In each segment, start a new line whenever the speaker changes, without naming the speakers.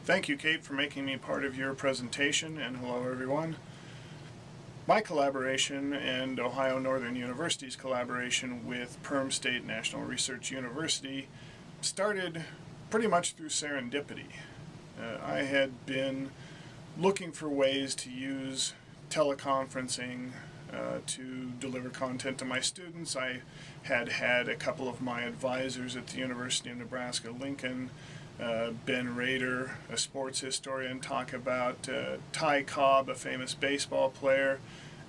Thank you, Kate, for making me part of your presentation, and hello everyone. My collaboration and Ohio Northern University's collaboration with Perm State National Research University started pretty much through serendipity. I had been looking for ways to use teleconferencing to deliver content to my students. I had had a couple of my advisors at the University of Nebraska-Lincoln, Ben Rader, a sports historian, talk about Ty Cobb, a famous baseball player,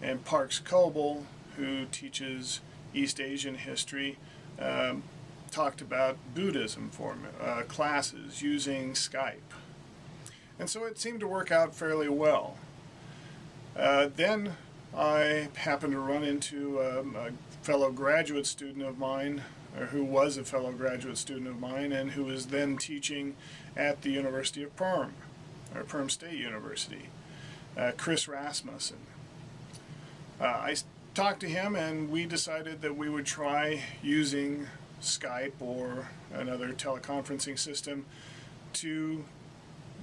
and Parks Coble, who teaches East Asian history, talked about Buddhism for classes using Skype. And so it seemed to work out fairly well. Then I happened to run into a fellow graduate student of mine, or who was a fellow graduate student of mine, and who was then teaching at the University of Perm, or Perm State University, Chris Rasmussen. I talked to him and we decided that we would try using Skype or another teleconferencing system to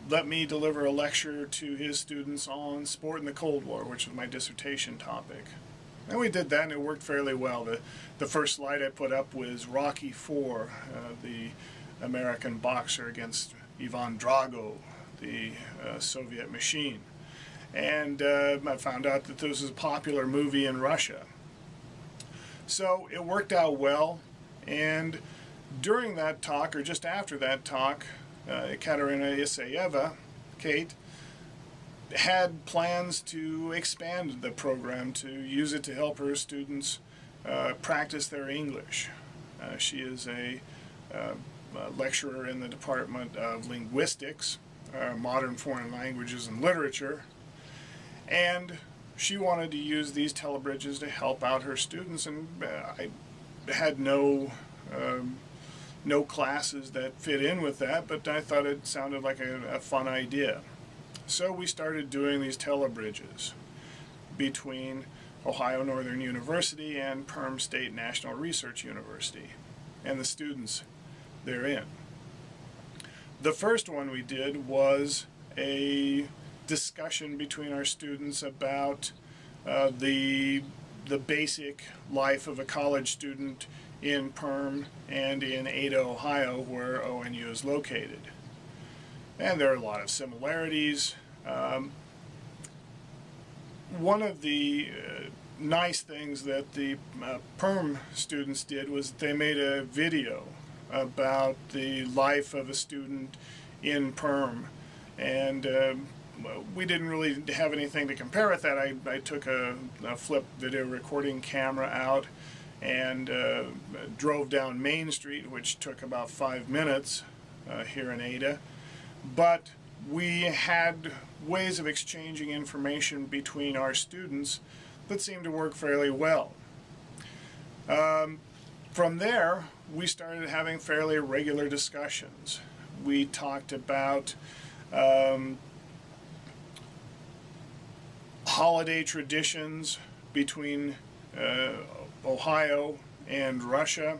let me deliver a lecture to his students on sport in the Cold War, which was my dissertation topic. And we did that and it worked fairly well. The first slide I put up was Rocky IV, the American boxer against Ivan Drago, the Soviet machine. And I found out that this was a popular movie in Russia. So it worked out well, and during that talk, or just after that talk, Katerina Isayeva, Kate, had plans to expand the program to use it to help her students practice their English. She is a lecturer in the Department of Linguistics, Modern Foreign Languages and Literature, and she wanted to use these telebridges to help out her students, and I had no classes that fit in with that, but I thought it sounded like a fun idea. So we started doing these telebridges between Ohio Northern University and Perm State National Research University and the students therein. The first one we did was a discussion between our students about the basic life of a college student in Perm and in Ada, Ohio, where ONU is located. And there are a lot of similarities. One of the nice things that the Perm students did was they made a video about the life of a student in Perm, and we didn't really have anything to compare with that. I took a flip video recording camera out and drove down Main Street, which took about 5 minutes here in Ada. But we had ways of exchanging information between our students that seemed to work fairly well. From there, we started having fairly regular discussions. We talked about holiday traditions between Ohio and Russia.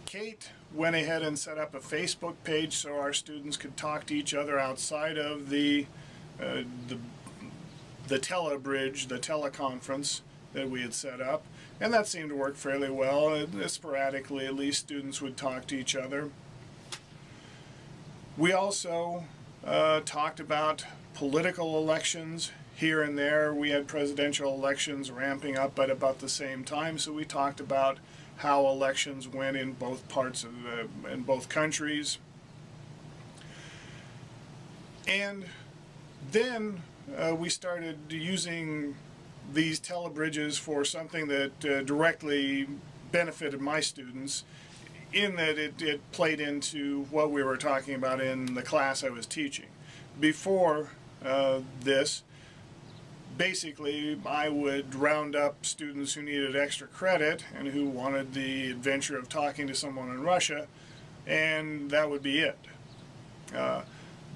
Kate went ahead and set up a Facebook page so our students could talk to each other outside of the telebridge, the teleconference that we had set up, and that seemed to work fairly well. Sporadically, at least, students would talk to each other. We also talked about political elections. Here and there, we had presidential elections ramping up at about the same time, so we talked about how elections went in both parts of in both countries. And then we started using these telebridges for something that directly benefited my students, in that it played into what we were talking about in the class I was teaching. Before this, basically, I would round up students who needed extra credit and who wanted the adventure of talking to someone in Russia, and that would be it.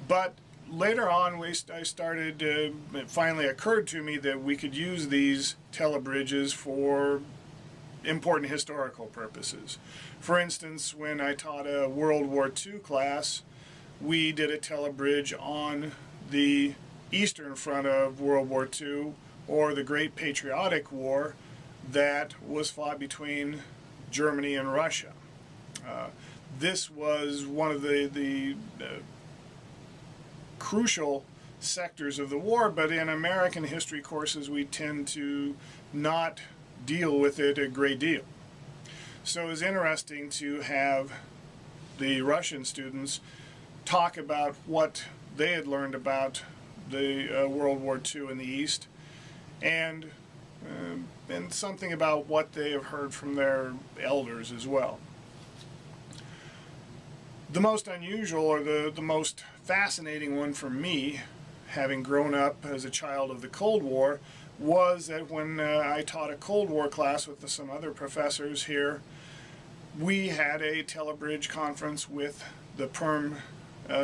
But later on, I started, it finally occurred to me that we could use these telebridges for important historical purposes. For instance, when I taught a World War II class, we did a telebridge on the Eastern Front of World War II, or the Great Patriotic War that was fought between Germany and Russia. This was one of the crucial sectors of the war, but in American history courses we tend to not deal with it a great deal. So it was interesting to have the Russian students talk about what they had learned about the World War II in the East, and something about what they have heard from their elders as well. The most unusual, or the most fascinating one for me, having grown up as a child of the Cold War, was that when I taught a Cold War class with some other professors here, we had a telebridge conference with the Perm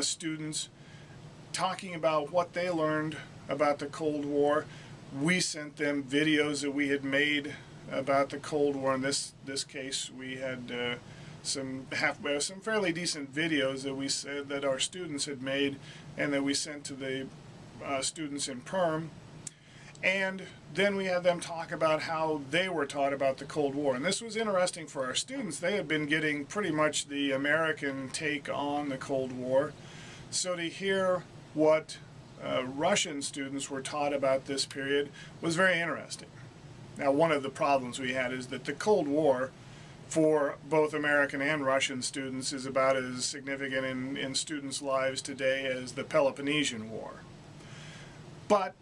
students talking about what they learned about the Cold War. We sent them videos that we had made about the Cold War. In this case, we had some fairly decent videos that we said that our students had made, and that we sent to the students in Perm. And then we had them talk about how they were taught about the Cold War. And this was interesting for our students. They had been getting pretty much the American take on the Cold War. So to hear what Russian students were taught about this period was very interesting. Now, one of the problems we had is that the Cold War, for both American and Russian students, is about as significant in students' lives today as the Peloponnesian War. But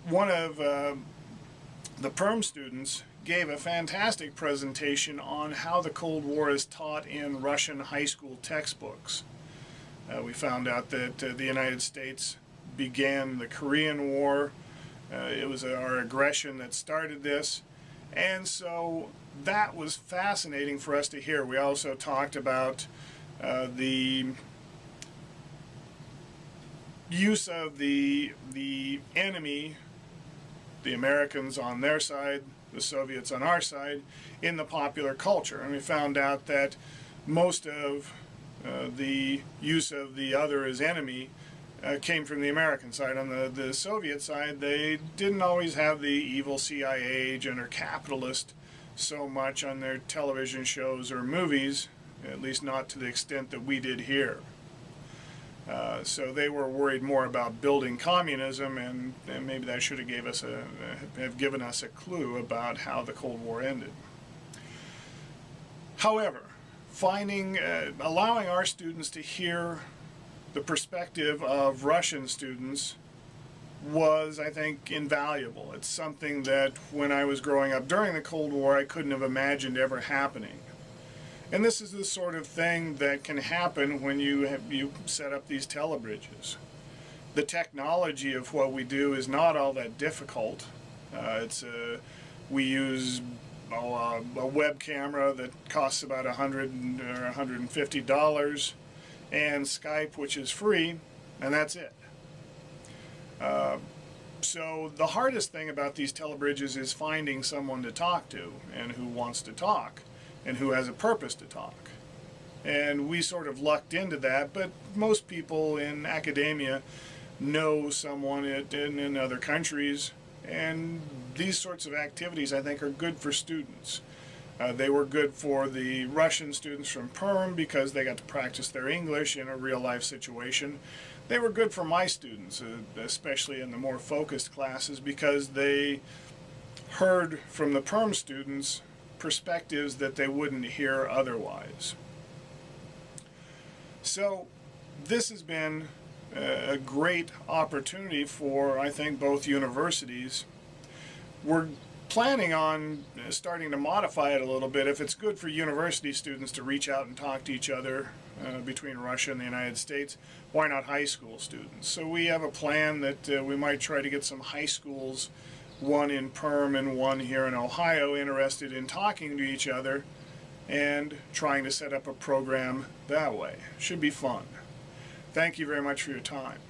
one of the Perm students gave a fantastic presentation on how the Cold War is taught in Russian high school textbooks. We found out that the United States began the Korean War. It was our aggression that started this, and so that was fascinating for us to hear. We also talked about the use of the enemy, the Americans on their side, the Soviets on our side, in the popular culture. And we found out that most of the use of the other as enemy came from the American side. On the Soviet side, they didn't always have the evil CIA agent or capitalist so much on their television shows or movies, at least not to the extent that we did here. So they were worried more about building communism, and maybe that should have given us a clue about how the Cold War ended. However, allowing our students to hear the perspective of Russian students was, I think, invaluable. It's something that when I was growing up during the Cold War I couldn't have imagined ever happening. And this is the sort of thing that can happen when you set up these telebridges. The technology of what we do is not all that difficult. We use a web camera that costs about $100 or $150, and Skype, which is free, and that's it. So the hardest thing about these telebridges is finding someone to talk to, and who wants to talk, and who has a purpose to talk. And we sort of lucked into that, but most people in academia know someone in other countries, and these sorts of activities, I think, are good for students. They were good for the Russian students from Perm because they got to practice their English in a real-life situation. They were good for my students, especially in the more focused classes, because they heard from the Perm students perspectives that they wouldn't hear otherwise. So this has been a great opportunity for, I think, both universities. We're planning on starting to modify it a little bit. If it's good for university students to reach out and talk to each other between Russia and the United States, why not high school students? So we have a plan that we might try to get some high schools, one in Perm and one here in Ohio, interested in talking to each other and trying to set up a program that way. Should be fun. Thank you very much for your time.